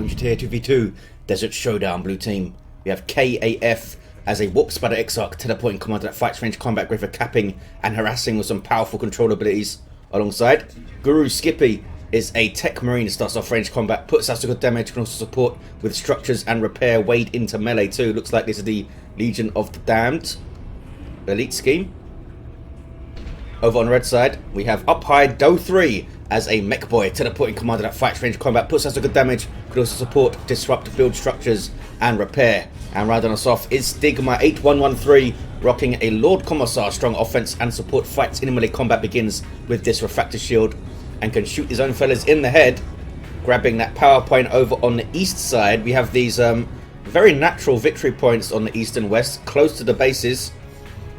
welcome to Tier 2v2 Desert Showdown blue team. We have K.A.F as a warp spider Exarch teleporting commander that fights range combat great for capping and harassing with some powerful control abilities. Alongside, GuruSkippy is a Techmarine that starts off range combat, puts out good damage, can also support with structures and repair, wade into melee too. Looks like this is the Legion of the Damned elite scheme. Over on the red side, we have uphighdow3 as a Mekboy teleporting commander that fights range combat, puts out good damage, could also support, disrupt, build structures and repair. And rounding us off is stigma8113, rocking a Lord Commissar strong offense and support, fights in melee combat, begins with this refractor shield and can shoot his own fellas in the head. Grabbing that power point over on the east side, we have these very natural victory points on the east and west, close to the bases,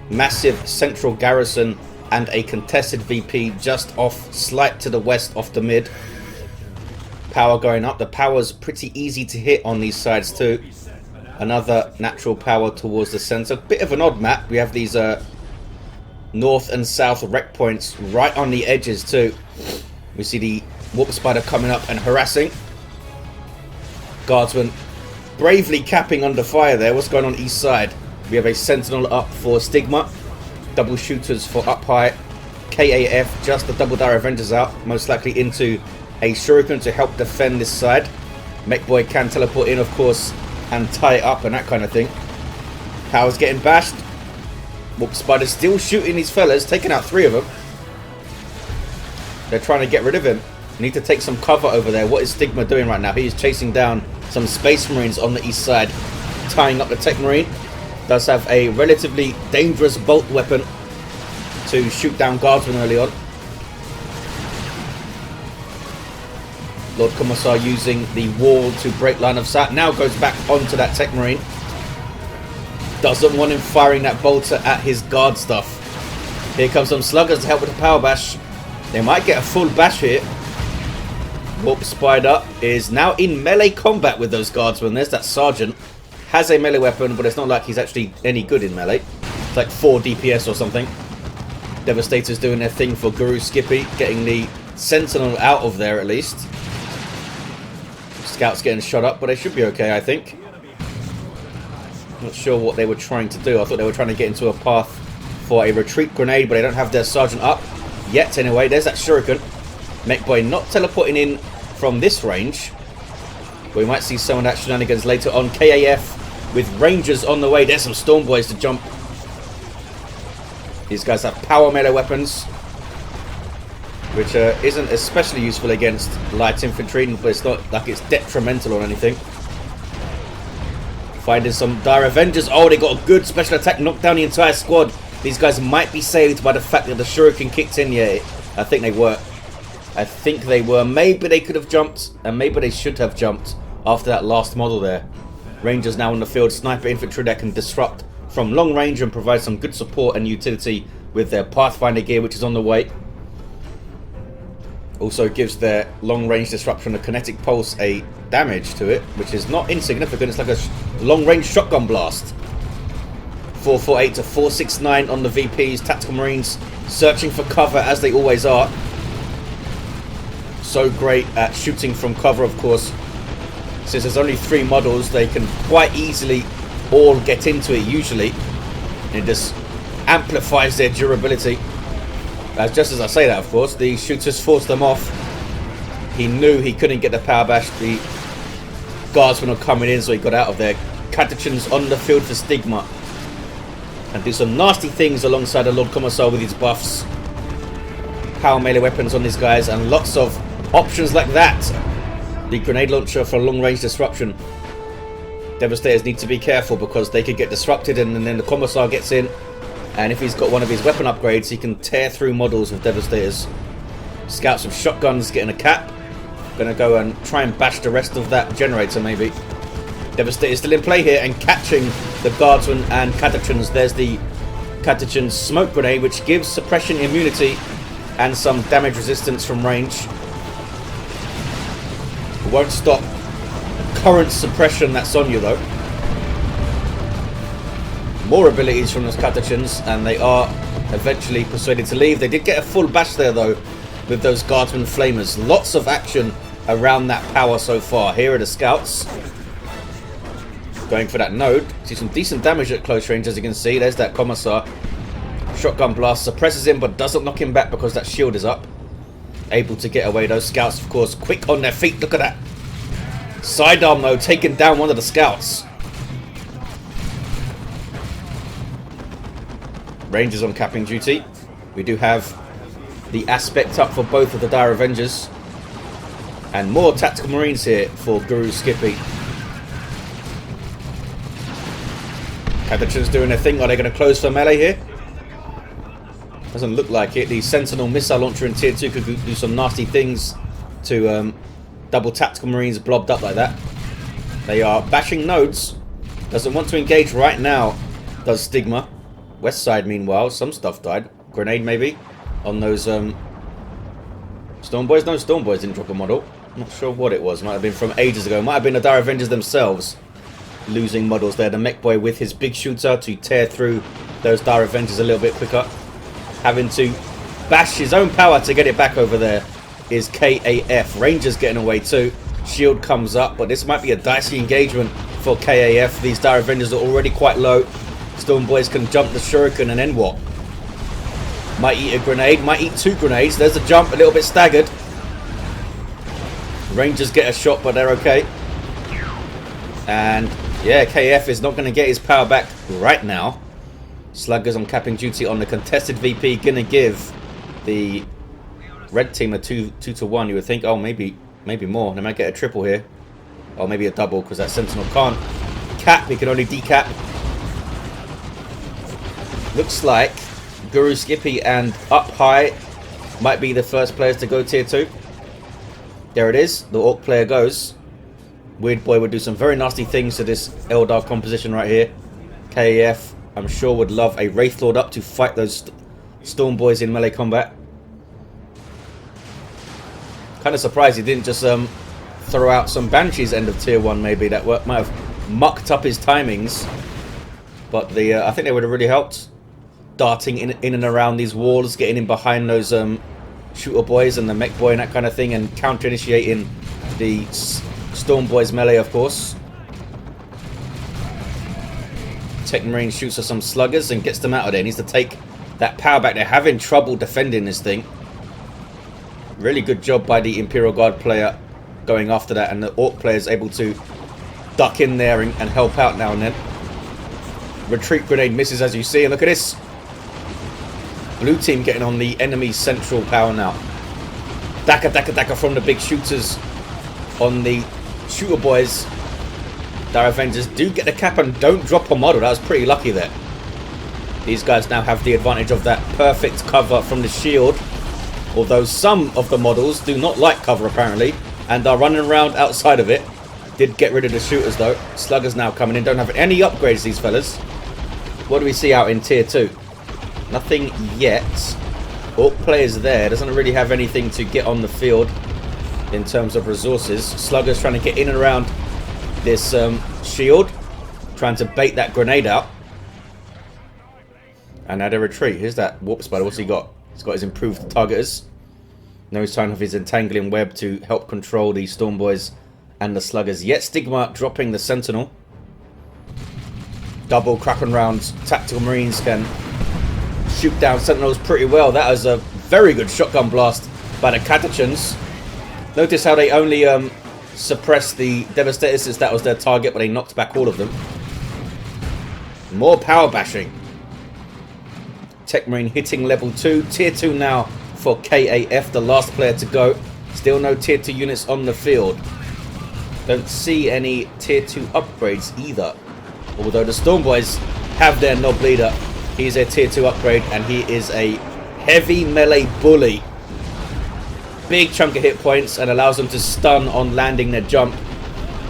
massive central garrison and a contested VP just off, slight to the west off the mid. Power going up. The power's pretty easy to hit on these sides too. Another natural power towards the center. Bit of an odd map. We have these north and south wreck points right on the edges too. We see the warp spider coming up and harassing. Guardsman bravely capping under fire there. What's going on east side? We have a sentinel up for Stigma. Double shooters for up high. K.A.F just the double dire Avengers out, most likely into a shuriken to help defend this side. Mekboy can teleport in, of course, and tie it up and that kind of thing. Power's getting bashed. Warp Spider still shooting these fellas, taking out 3 of them. They're trying to get rid of him. Need to take some cover over there. What is Stigma doing right now? He is chasing down some Space Marines on the east side, tying up the Techmarine. Does have a relatively dangerous bolt weapon to shoot down guardsmen early on. Lord Commissar using the wall to break line of sight. Now goes back onto that Techmarine. Doesn't want him firing that bolter at his guard stuff. Here comes some sluggers to help with the power bash. They might get a full bash here. Warp Spider is now in melee combat with those guardsmen. There's that sergeant. Has a melee weapon, but it's not like he's actually any good in melee. It's like 4 DPS or something. Devastator's doing their thing for GuruSkippy, getting the sentinel out of there at least. Scouts getting shot up, but they should be okay, I think. Not sure what they were trying to do. I thought they were trying to get into a path for a retreat grenade, but they don't have their sergeant up yet anyway. There's that shuriken. Mekboy not teleporting in from this range. We might see some of that shenanigans later on. K.A.F with Rangers on the way. There's some Storm Boys to jump. These guys have power melee weapons, which isn't especially useful against light infantry, but it's not like it's detrimental or anything. Finding some dire Avengers. Oh, they got a good special attack, knocked down the entire squad. These guys might be saved by the fact that the shuriken kicked in. Yeah, I think they were. Maybe they could have jumped, and maybe they should have jumped after that last model there. Rangers now on the field. Sniper infantry that can disrupt from long range and provide some good support and utility with their Pathfinder gear, which is on the way. Also gives their long range disruption, a kinetic pulse, a damage to it, which is not insignificant. It's like a long range shotgun blast. 448 to 469 on the VPs. Tactical Marines searching for cover as they always are. So great at shooting from cover, of course. Since there's only 3 models, they can quite easily all get into it usually. And it just amplifies their durability. Just as I say that, of course, the shooters forced them off. He knew he couldn't get the power bash. The guardsmen were coming in, so he got out of there. Catechins on the field for Stigma. And do some nasty things alongside the Lord Commissar with his buffs. Power melee weapons on these guys, and lots of options like that. The grenade launcher for long range disruption. Devastators need to be careful because they could get disrupted, and then the Commissar gets in. And if he's got one of his weapon upgrades, he can tear through models with Devastators. Scouts with shotguns getting a cap. Gonna go and try and bash the rest of that generator maybe. Devastator still in play here and catching the guardsmen and catechins. There's the catechin smoke grenade, which gives suppression immunity and some damage resistance from range. It won't stop current suppression that's on you though. More abilities from those catechins, and they are eventually persuaded to leave. They did get a full bash there though with those guardsmen flamers. Lots of action around that power so far. Here are the scouts. Going for that node. See some decent damage at close range, as you can see. There's that Commissar. Shotgun blast suppresses him, but doesn't knock him back because that shield is up. Able to get away. Those scouts, of course, quick on their feet. Look at that. Sidearm, though, taking down one of the scouts. Rangers on capping duty. We do have the aspect up for both of the Dire Avengers. And more tactical marines here for GuruSkippy. Catachan's doing their thing. Are they going to close for melee here? Doesn't look like it. The Sentinel missile launcher in tier 2 could do some nasty things to double tactical marines blobbed up like that. They are bashing nodes. Doesn't want to engage right now, does Stigma. West side, meanwhile, some stuff died. Grenade, maybe, on those Storm Boys. No, Storm Boys didn't drop a model. Not sure what it was. Might have been from ages ago. Might have been the Dire Avengers themselves losing models there. The Mekboy with his big shooter to tear through those Dire Avengers a little bit quicker. Having to bash his own power to get it back over there is K.A.F. Rangers getting away too. Shield comes up, but this might be a dicey engagement for K.A.F. These Dire Avengers are already quite low. Storm Boys can jump the shuriken, and then what? Might eat a grenade, might eat 2 grenades. There's a jump, a little bit staggered. Rangers get a shot, but they're okay. And yeah, K.A.F. is not going to get his power back right now. Sluggers on capping duty on the contested VP. Gonna give the red team a 2-to-1. You would think, oh, maybe more. They might get a triple here. Or maybe a double, because that Sentinel can't cap. He can only decap. Looks like GuruSkippy and Up High might be the first players to go tier 2. There it is. The Orc player goes. Weird Boy would do some very nasty things to this Eldar composition right here. K.A.F. I'm sure would love a Wraith Lord up to fight those Storm Boys in melee combat. Kind of surprised he didn't just throw out some Banshees end of tier 1 maybe. That might have mucked up his timings. But I think they would have really helped. Darting in and around these walls, getting in behind those shooter boys and the Mekboy and that kind of thing, and counter-initiating the Storm Boys melee, of course. Techmarine shoots at some sluggers and gets them out of there. Needs to take that power back. They're having trouble defending this thing. Really good job by the Imperial Guard player going after that, and the Orc player is able to duck in there and help out now and then. Retreat grenade misses, as you see, and look at this. Blue team getting on the enemy's central power now. Daka, daka, daka from the big shooters on the shooter boys. Dire Avengers do get the cap and don't drop a model. That was pretty lucky there. These guys now have the advantage of that perfect cover from the shield. Although some of the models do not like cover apparently and are running around outside of it. Did get rid of the shooters though. Sluggers now coming in. Don't have any upgrades, these fellas. What do we see out in tier 2? Nothing yet. Orc players there. Doesn't really have anything to get on the field in terms of resources. Sluggers trying to get in and around this shield. Trying to bait that grenade out. And now they retreat. Here's that warp spider. What's he got? He's got his improved targeters. No sign of his entangling web to help control the Storm Boys and the sluggers. Yet Stigma dropping the Sentinel. Double Kraken rounds. Tactical Marines can shoot down Sentinels pretty well. That was a very good shotgun blast by the Catachans. Notice how they only suppressed the Devastators since that was their target, but they knocked back all of them. More power bashing. Techmarine hitting level 2. Tier 2 now for K.A.F, the last player to go. Still no tier 2 units on the field. Don't see any tier 2 upgrades either. Although the Storm Boys have their Nob leader. He's a tier 2 upgrade and he is a heavy melee bully. Big chunk of hit points and allows them to stun on landing their jump.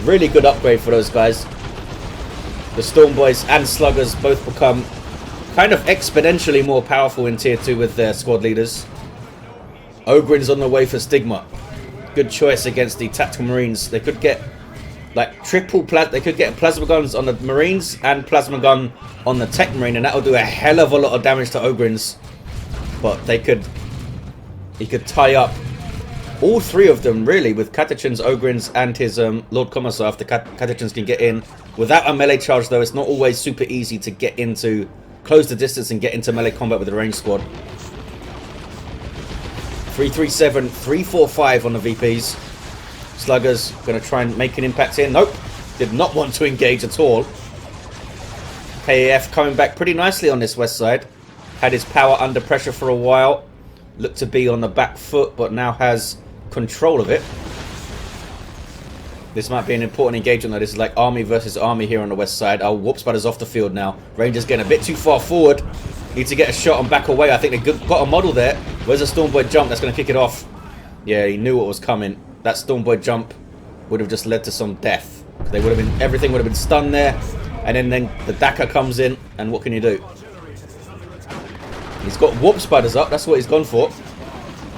Really good upgrade for those guys. The Storm Boys and Sluggers both become kind of exponentially more powerful in tier 2 with their squad leaders. Ogren's on the way for Stigma. Good choice against the Tactical Marines. They could get like they could get plasma guns on the Marines and plasma gun on the Techmarine, and that will do a hell of a lot of damage to Ogren's. But he could tie up all three of them really, with Catechins, Ogrins, and his Lord Commissar. After Catechins can get in without a melee charge, though, it's not always super easy to get into, close the distance and get into melee combat with the ranged squad. 337, 345 on the VPs. Sluggers going to try and make an impact here. Nope, did not want to engage at all. K.A.F coming back pretty nicely on this west side. Had his power under pressure for a while. Looked to be on the back foot, but now has control of it. This might be an important engagement though. This is like army versus army here on the west side. Oh, Warp Spider's off the field now. Rangers getting a bit too far forward. Need to get a shot and back away. I think they got a model there. Where's the Stormboy jump? That's going to kick it off. Yeah, he knew what was coming. That Stormboy jump would have just led to some death. They would have been, everything would have been stunned there. And then the Daka comes in, and what can you do? He's got Warp Spiders up. That's what he's gone for.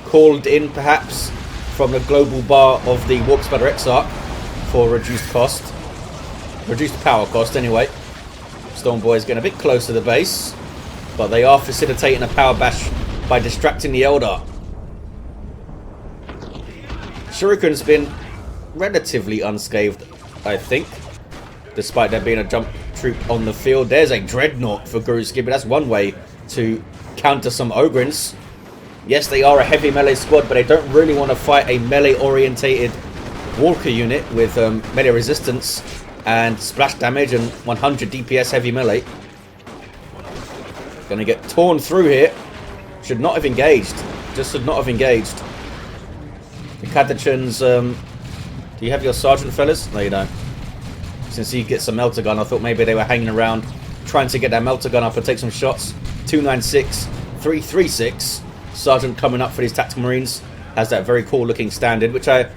Called in, perhaps, from the global bar of the Warp Spider Exarch for reduced cost. Reduced power cost, anyway. Stormboy's getting a bit close to the base. But they are facilitating a power bash by distracting the Eldar. Shuriken's been relatively unscathed, I think. Despite there being a jump troop on the field. There's a Dreadnought for GuruSkippy. That's one way to counter some Ogrins. Yes, they are a heavy melee squad, but they don't really want to fight a melee-orientated Walker unit with melee resistance and splash damage and 100 DPS heavy melee. Going to get torn through here. Should not have engaged. Just should not have engaged. The Catechins, do you have your sergeant, fellas? No, you don't. Since he gets a melter gun, I thought maybe they were hanging around trying to get that melter gun up and take some shots. 296, 336. Sergeant coming up for these tactical marines. Has that very cool looking standard, which I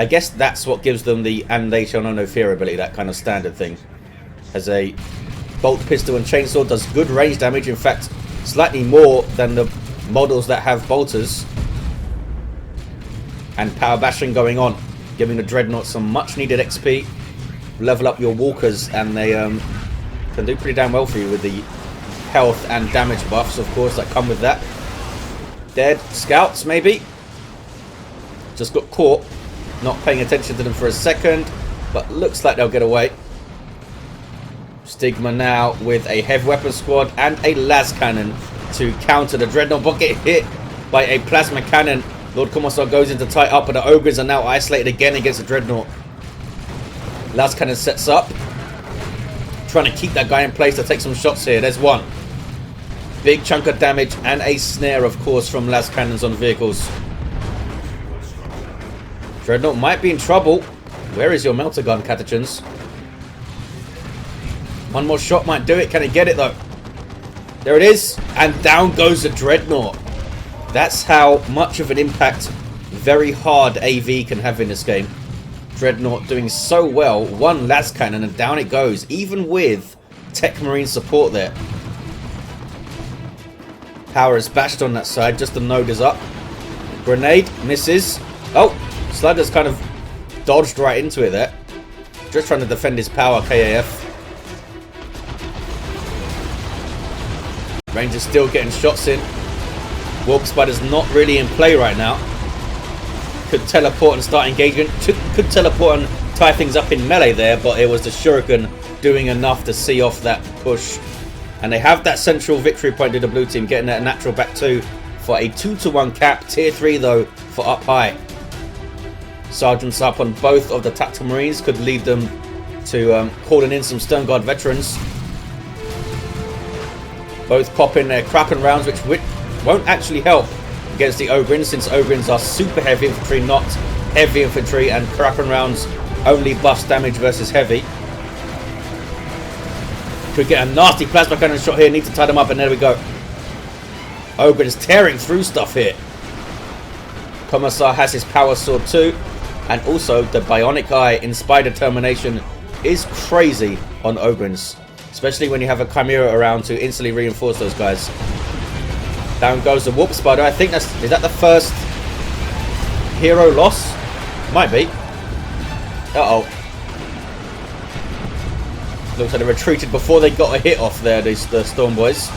guess that's what gives them the "and they shall know no fear" ability, that kind of standard thing. Has a bolt pistol and chainsaw, does good range damage, in fact slightly more than the models that have bolters. And power bashing going on, giving the Dreadnought some much needed XP. Level up your walkers and they can do pretty damn well for you with the health and damage buffs, of course, that come with that. Dead scouts, maybe. Just got caught. Not paying attention to them for a second, but looks like they'll get away. Stigma now with a heavy weapon squad and a las cannon to counter the Dreadnought, but get hit by a plasma cannon. Lord Commissar goes into tie up, but the Ogres are now isolated again against the Dreadnought. Las cannon sets up, trying to keep that guy in place to take some shots here. There's one. Big chunk of damage and a snare, of course, from las cannons on vehicles. Dreadnought might be in trouble. Where is your melter gun, Catechins? One more shot might do it. Can he get it, though? There it is. And down goes the Dreadnought. That's how much of an impact very hard AV can have in this game. Dreadnought doing so well. One las cannon and down it goes. Even with Techmarine support there. Power is bashed on that side. Just the node is up. Grenade misses. Oh, Slugger's kind of dodged right into it there. Just trying to defend his power, K.A.F. Rangers still getting shots in. Warp Spider's not really in play right now. Could teleport and start engagement. Could teleport and tie things up in melee there, but it was the Shuriken doing enough to see off that push. And they have that central victory point to the blue team, getting that natural back 2 for a 2-to-1 cap. Tier 3 though for up high. Sergeants up on both of the tactical marines could lead them to calling in some Stern Guard veterans. Both pop in their Kraken rounds, which won't actually help against the Ogrins, since Ogrins are super heavy infantry, not heavy infantry, and Kraken rounds only buffs damage versus heavy. Could get a nasty plasma cannon shot here, need to tie them up, and there we go. Ogrins tearing through stuff here. Commissar has his power sword too, and also the bionic eye inspired determination is crazy on Ogrins, especially when you have a Chimera around to instantly reinforce those guys. Down goes the Warp Spider. I think is that the first hero loss? Might be. Uh-oh. Looks like they retreated before they got a hit off there, the Storm Boys.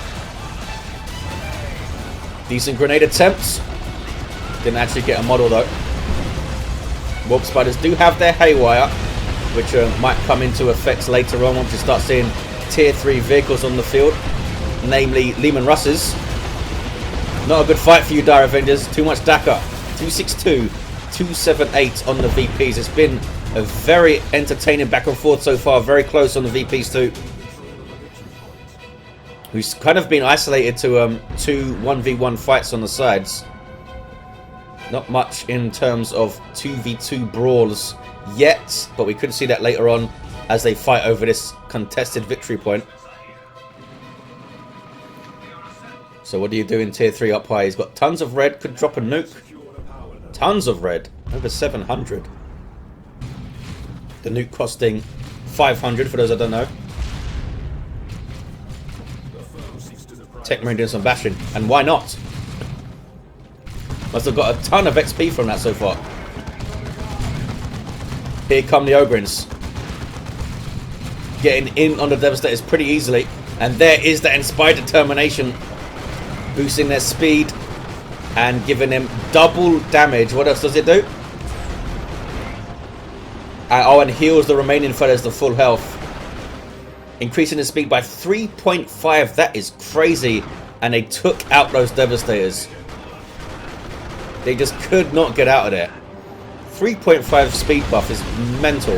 Decent grenade attempts. Didn't actually get a model though. Warp Spiders do have their haywire, which might come into effect later on once you start seeing tier 3 vehicles on the field, namely Lehman Russes. Not a good fight for you, Dire Avengers. Too much DACA. 262, 278 on the VPs. It's been a very entertaining back and forth so far. Very close on the VPs too. We've kind of been isolated to two 1v1 fights on the sides. Not much in terms of 2v2 brawls yet, but we could see that later on as they fight over this contested victory point. So what do you do in tier 3 up high? He's got tons of red, could drop a nuke. Tons of red, over 700. The nuke costing 500 for those that don't know. Techmarine doing some bashing, and why not? Must have got a ton of XP from that so far. Here come the Ogrins. Getting in on the Devastators pretty easily. And there is that inspired determination. Boosting their speed and giving them double damage. What else does it do? Oh, and heals the remaining fellas to full health. Increasing the speed by 3.5. That is crazy. And they took out those Devastators. They just could not get out of there. 3.5 speed buff is mental.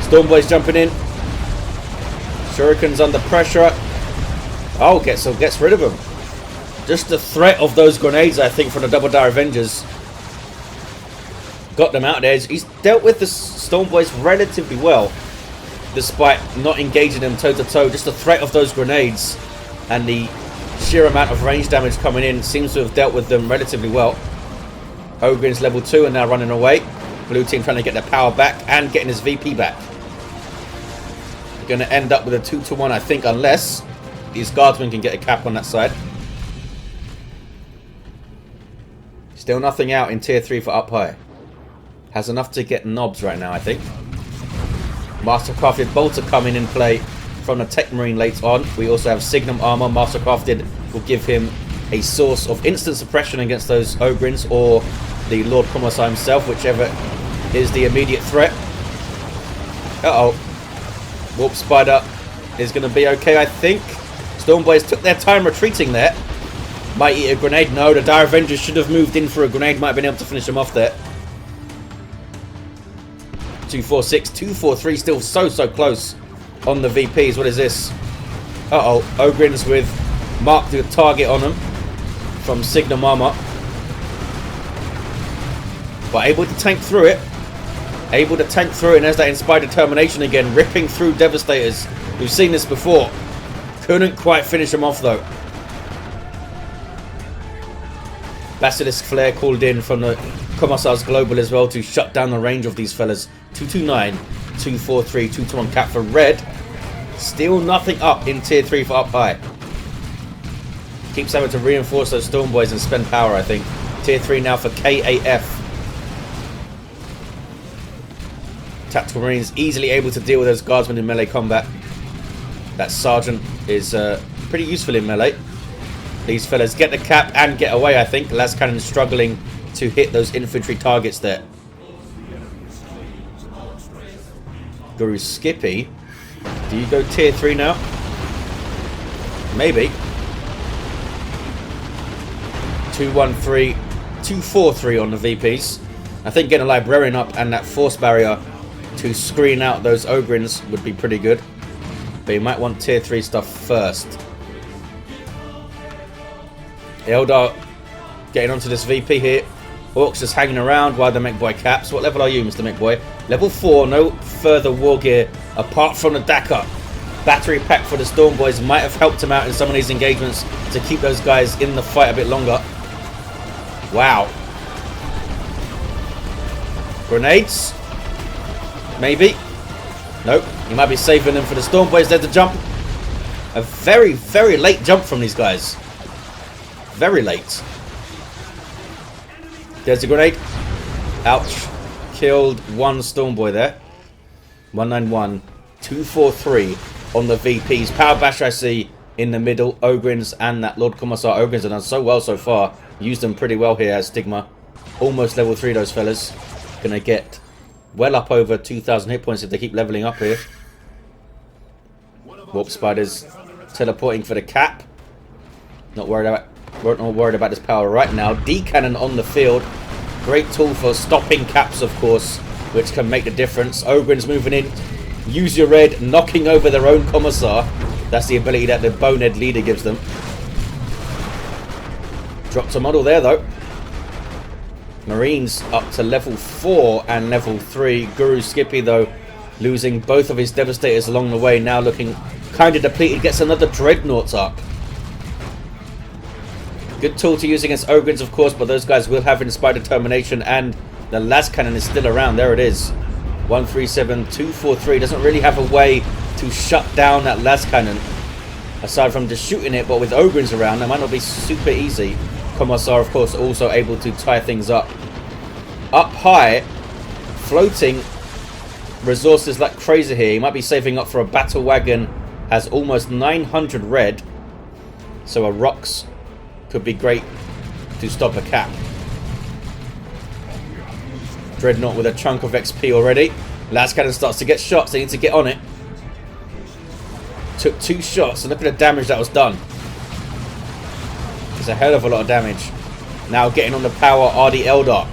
Stormboy's jumping in. Shuriken's under pressure. Oh, gets rid of him. Just the threat of those grenades, I think, from the Double Dire Avengers got them out there. He's dealt with the Stormboys relatively well, despite not engaging them toe-to-toe. Just the threat of those grenades and the sheer amount of range damage coming in seems to have dealt with them relatively well. Ogrin's level 2 and now running away. Blue team trying to get their power back and getting his VP back. We're going to end up with a 2-to-1, I think, unless these guardsmen can get a cap on that side. Still nothing out in tier 3 for up high. Has enough to get knobs right now, I think. Mastercrafted bolter coming in play from the Techmarine late on. We also have Signum armor. Mastercrafted will give him a source of instant suppression against those Ogrins or the Lord Commissar himself, whichever is the immediate threat. Uh-oh. Warp Spider is going to be okay, I think. Stormboys took their time retreating there. Might eat a grenade. No, the Dire Avengers should have moved in for a grenade. Might have been able to finish them off there. 246, 243, still so close on the VPs. What is this? Uh-oh. Ogrins with Mark the target on them from Signum armor. But able to tank through it. Able to tank through it, and there's that inspired determination again, ripping through Devastators. We've seen this before. Couldn't quite finish them off though. Basilisk Flare called in from the Commissar's Global as well to shut down the range of these fellas. 229, 243, 221 cap for red. Still nothing up in tier 3 for up high. Keeps having to reinforce those Stormboys and spend power, I think. Tier 3 now for K.A.F. Tactical Marines easily able to deal with those guardsmen in melee combat. That Sergeant is pretty useful in melee. These fellas get the cap and get away, I think. Lascannon struggling to hit those infantry targets there. GuruSkippy. Do you go tier 3 now? Maybe. 213, 243 on the VPs. I think getting a Librarian up and that Force Barrier to screen out those Ogrins would be pretty good. But you might want tier 3 stuff first. Eldar getting onto this VP here. Orks just hanging around while the Mekboy caps. What level are you, Mr. Mekboy? Level 4, no further war gear apart from the DACA. Battery pack for the Stormboys might have helped him out in some of these engagements to keep those guys in the fight a bit longer. Wow. Grenades? Maybe. Nope. You might be saving them for the Stormboys. There's the jump. A very, very late jump from these guys. Very late. There's the grenade. Ouch. Killed one Stormboy there. 191. 243 on the VPs. Power Bash I see in the middle. Ogrins and that Lord Commissar. Ogrins have done so well so far. Used them pretty well here as Stigma. Almost level 3 those fellas. Gonna get well up over 2,000 hit points if they keep leveling up here. Warp Spider's teleporting for the cap. Not worried about this power right now. D-Cannon on the field. Great tool for stopping caps, of course, which can make the difference. Ogren's moving in. Use your red, knocking over their own Commissar. That's the ability that the Bonehead leader gives them. Drops a model there, though. Marines up to level 4 and level 3. GuruSkippy, though, losing both of his Devastators along the way. Now looking kind of depleted. Gets another Dreadnought up. Good tool to use against Ogrins, of course, but those guys will have Inspired Determination, and the Las Cannon is still around. There it is. 137243 doesn't really have a way to shut down that Las Cannon, aside from just shooting it, but with Ogrins around, that might not be super easy. Commissar, of course, also able to tie things up. Up high, floating resources like crazy here. He might be saving up for a battle wagon. Has almost 900 red, so a Rocks could be great to stop a cap. Dreadnought with a chunk of XP already. Las Cannon starts to get shots. They need to get on it. Took 2 shots, and look at the damage that was done. It's a hell of a lot of damage. Now getting on the power are the Eldar.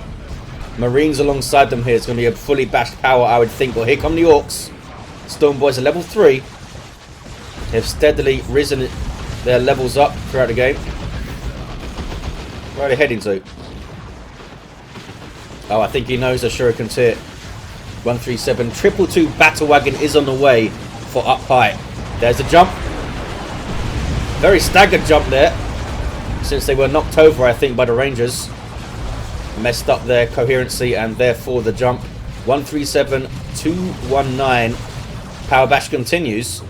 Marines alongside them here. It's going to be a fully bashed power, I would think. Well, here come the Orks. Storm Boys are level 3. They've steadily risen their levels up throughout the game. Where are they heading to? Oh, I think he knows a Shuriken's here. 137. 222 battle wagon is on the way for up high. There's the jump. Very staggered jump there, since they were knocked over, I think, by the Rangers. Messed up their coherency and therefore the jump. 137, 219. Power bash continues.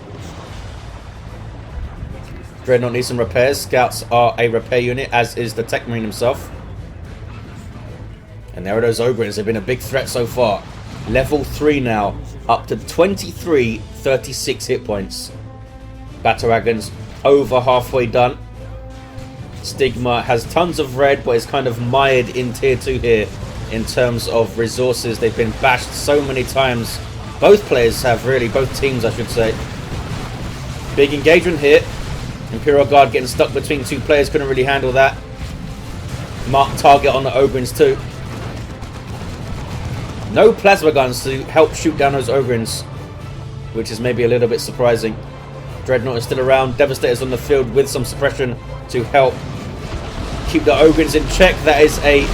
Dreadnought needs some repairs. Scouts are a repair unit, as is the Techmarine himself. And there are those Ogrins. They've been a big threat so far. Level 3 now, up to 23, 36 hit points. Battle wagons over halfway done. Stigma has tons of red, but is kind of mired in tier 2 here in terms of resources. They've been bashed so many times. Both players have, really, both teams I should say. Big engagement here. Imperial Guard getting stuck between 2 players, couldn't really handle that. Marked target on the Ogrins too. No plasma guns to help shoot down those Ogrins, which is maybe a little bit surprising. Dreadnought is still around. Devastators on the field with some suppression to help keep the Ogrins in check. That is a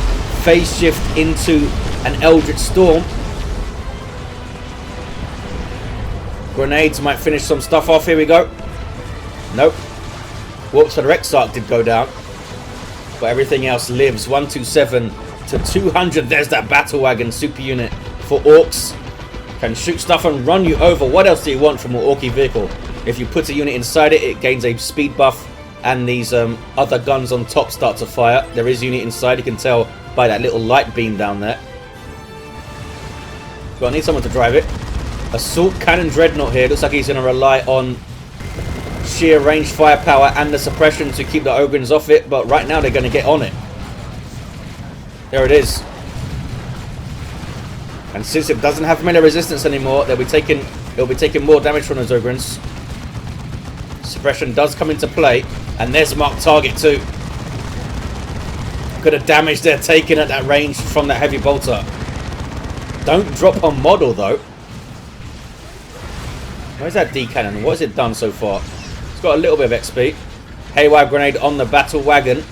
phase shift into an Eldritch Storm. Grenades might finish some stuff off. Here we go. Nope. Warps for the Exarch did go down, but everything else lives. 127 to 200. There's that battle wagon super unit for Orks. Can shoot stuff and run you over. What else do you want from an Orky vehicle? If you put a unit inside it, it gains a speed buff, and these other guns on top start to fire. There is a unit inside. You can tell by that little light beam down there. Well, I need someone to drive it. Assault Cannon Dreadnought here. Looks like he's going to rely on sheer range firepower and the suppression to keep the Ogrins off it, but right now they're going to get on it. There it is. And since it doesn't have melee resistance anymore, it'll be taking more damage from those Ogrins. Suppression does come into play, and there's marked target too. Could have damaged they're taking at that range from that heavy bolter. Don't drop a model though. Where's that D-Cannon? What has it done so far? It's got a little bit of XP. Haywire grenade on the battle wagon.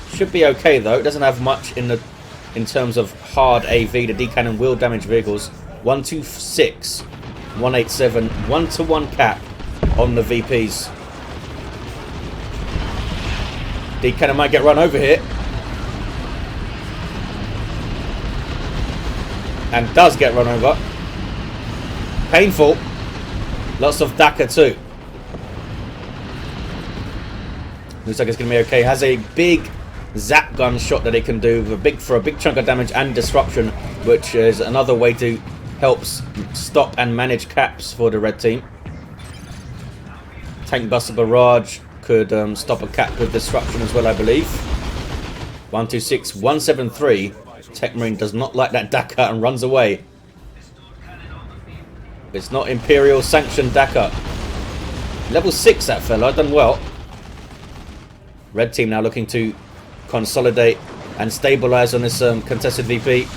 Should be okay though. It doesn't have much in terms of hard AV. The D-Cannon will damage vehicles. 126, 187, 1-to-1 cap on the VPs. D-Cannon might get run over here. And does get run over. Painful. Lots of Daka too. Looks like it's going to be okay. Has a big zap gun shot that it can do for a big chunk of damage and disruption, which is another way to help stop and manage caps for the red team. Tank Buster Barrage could stop a cap with disruption as well, I believe. 126, 173. Techmarine does not like that Daka and runs away. It's not Imperial sanctioned Dakar. Level 6 that fella, done well. Red team now looking to consolidate and stabilise on this contested VP.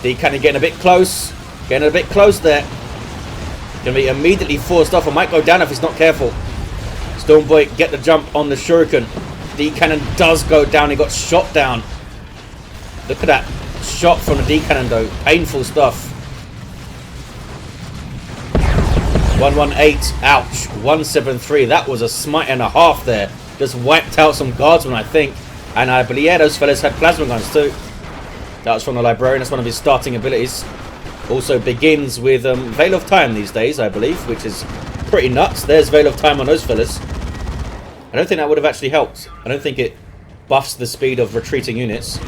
D-Cannon getting a bit close. Getting a bit close there. Going to be immediately forced off and might go down if he's not careful. Stormboy get the jump on the Shuriken. D-Cannon does go down. He got shot down. Look at that shot from the D-Cannon though. Painful stuff. 118. Ouch. 173. That was a smite and a half there. Just wiped out some guardsmen, I think. And I believe, yeah, those fellas had plasma guns too. That was from the Librarian. That's one of his starting abilities. Also begins with Veil of Time these days, I believe, which is pretty nuts. There's Veil of Time on those fellas. I don't think that would have actually helped. I don't think it buffs the speed of retreating units.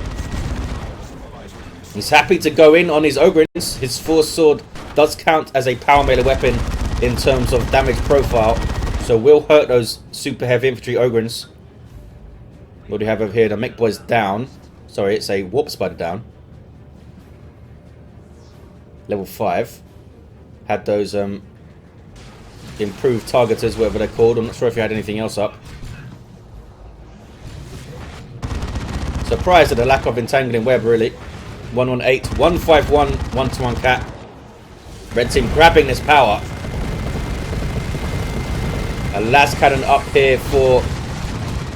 He's happy to go in on his Ogrins. His Force Sword does count as a power melee weapon in terms of damage profile. So will hurt those super heavy infantry Ogrins. What do we have over here? The Mekboy's down. Sorry, it's a Warp Spider down. Level 5. Had those improved targeters, whatever they're called. I'm not sure if you had anything else up. Surprised at the lack of entangling web, really. 118, 151, 1-to-1 cat. Red team grabbing this power. A las cannon up here for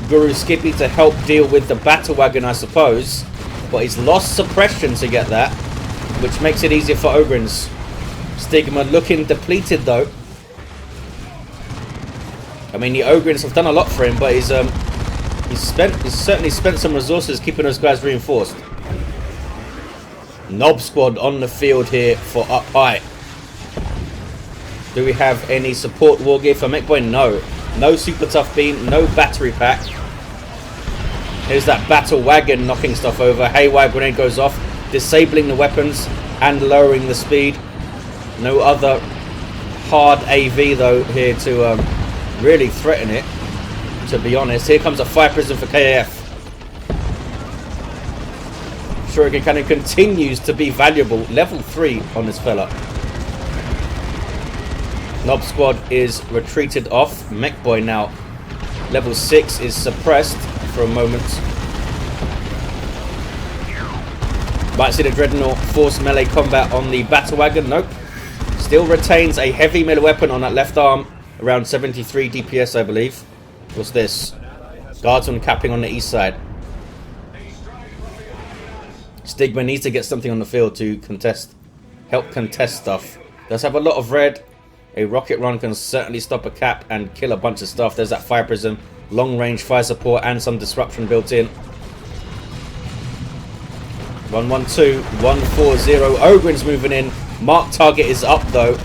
GuruSkippy to help deal with the battle wagon, I suppose. But he's lost suppression to get that, which makes it easier for Ogrins. Stigma looking depleted though. I mean, the Ogrins have done a lot for him, but he's certainly spent some resources keeping those guys reinforced. Knob squad on the field here for up high. Do we have any support war gear for Mekboy? No. No super tough beam, no battery pack. Here's that battle wagon knocking stuff over. Haywire grenade goes off, disabling the weapons and lowering the speed. No other hard AV though here to really threaten it, to be honest. Here comes a fire prison for K.A.F. Shuriken Cannon continues to be valuable. Level 3 on this fella. Knob squad is retreated off. Mekboy now level 6 is suppressed for a moment. Might see the Dreadnought force melee combat on the battle wagon. Nope. Still retains a heavy melee weapon on that left arm. Around 73 DPS, I believe. What's this? Guardsman capping on the east side. Stigma needs to get something on the field to contest, help contest stuff. Does have a lot of red. A rocket run can certainly stop a cap and kill a bunch of stuff. There's that fire prism, long range fire support and some disruption built in. 112, 140. Ogren's moving in. Mark target is up though,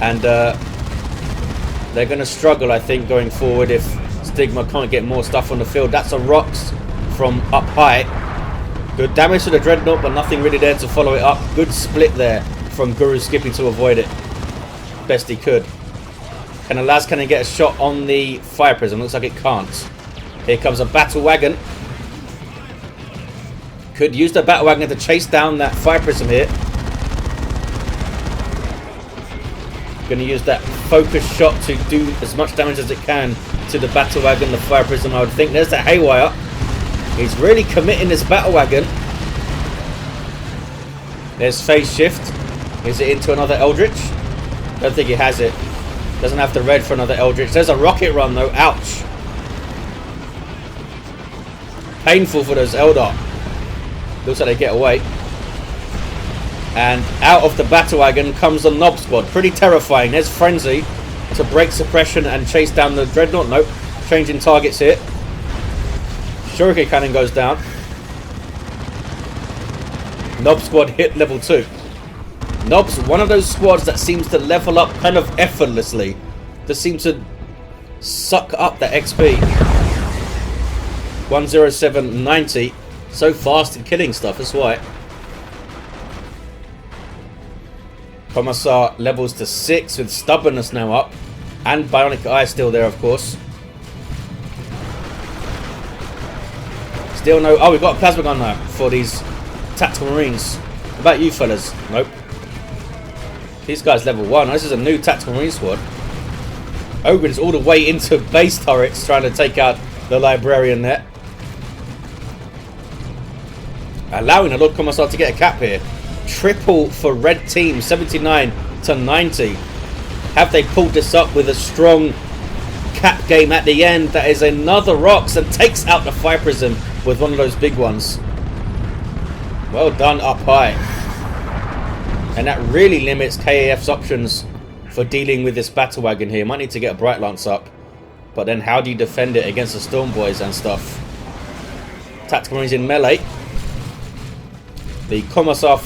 and they're going to struggle, I think, going forward if Stigma can't get more stuff on the field. That's a Rocks from up high. Good damage to the Dreadnought, but nothing really there to follow it up. Good split there from GuruSkippy to avoid it. Best he could. Can a las cannon get a shot on the fire prism? Looks like it can't. Here comes a battle wagon. Could use the battle wagon to chase down that fire prism here. Going to use that focus shot to do as much damage as it can to the battle wagon, the fire prism, I would think. There's that Haywire. He's really committing this battle wagon. There's phase shift. Is it into another Eldritch? Don't think he has it. Doesn't have the red for another Eldritch. There's a rocket run though. Ouch. Painful for those Eldar. Looks like they get away. And out of the battle wagon comes the Knob squad. Pretty terrifying. There's Frenzy to break suppression and chase down the Dreadnought. Nope. Changing targets here. Shuriken Cannon goes down. Knob squad hit level 2. Knob's one of those squads that seems to level up kind of effortlessly. Just seems to suck up the XP. 107.90. So fast at killing stuff, that's why. Commissar levels to 6 with stubbornness now up. And Bionic Eye still there, of course. Still no... Oh, we've got a plasma gun now for these tactical marines. What about you fellas? Nope. These guys level 1. This is a new tactical marine squad. Ogren is all the way into base turrets trying to take out the librarian there. Allowing the Lord Commissar to get a cap here. Triple for red team, 79 to 90. Have they pulled this up with a strong cap game at the end? That is another Orks and takes out the Fire Prism with one of those big ones. Well done up high. And that really limits K.A.F's options for dealing with this battle wagon here. Might need to get a Bright Lance up. But then how do you defend it against the Storm Boys and stuff? Tactical Marines in melee. The Commissar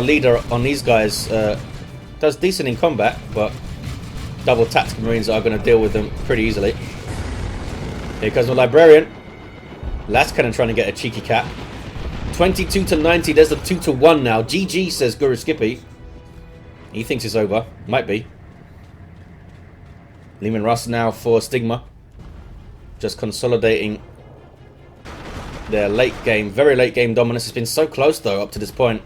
leader on these guys does decent in combat, but double Tactical Marines are going to deal with them pretty easily. Here comes the Librarian. Last Cannon trying to get a cheeky cap. 22 to 90. There's a 2 to 1 now. GG, says GuruSkippy. He thinks it's over. Might be. Lehman Russ now for Stigma. Just consolidating their late game, very late game dominance. Has been so close though up to this point.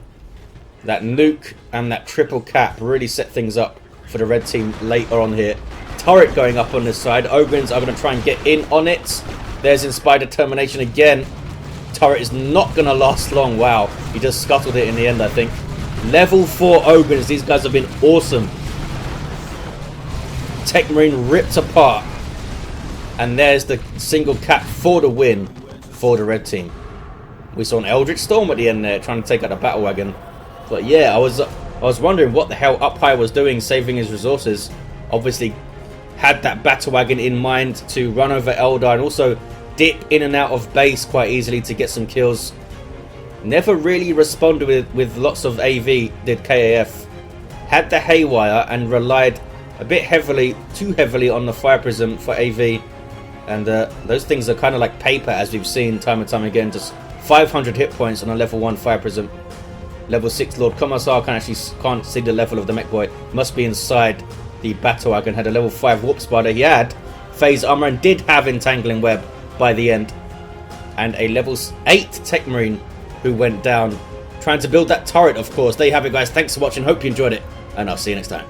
That nuke and that triple cap really set things up for the red team later on here. Turret going up on this side. Ogrins are going to try and get in on it. There's Inspired Determination again. Turret is not going to last long. Wow, he just scuttled it in the end, I think. Level 4 Ogrins. These guys have been awesome. Techmarine ripped apart. And there's the single cap for the win for the red team. We saw an Eldritch Storm at the end there trying to take out the battle wagon. But yeah, I was wondering what the hell Up High was doing, saving his resources. Obviously had that battle wagon in mind to run over Eldar and also dip in and out of base quite easily to get some kills. Never really responded with lots of AV, did K.A.F. Had the Haywire and relied a bit heavily, too heavily on the Fire Prism for AV. And those things are kind of like paper, as we've seen time and time again. Just 500 hit points on a level 1 Fire Prism. Level 6 Lord Commissar can't see the level of the Mekboy. Must be inside the battle wagon. Had a level 5 Warp Spider. He had Phase Armor and did have Entangling Web by the end. And a level 8 Techmarine who went down trying to build that turret, of course. There you have it, guys. Thanks for watching. Hope you enjoyed it. And I'll see you next time.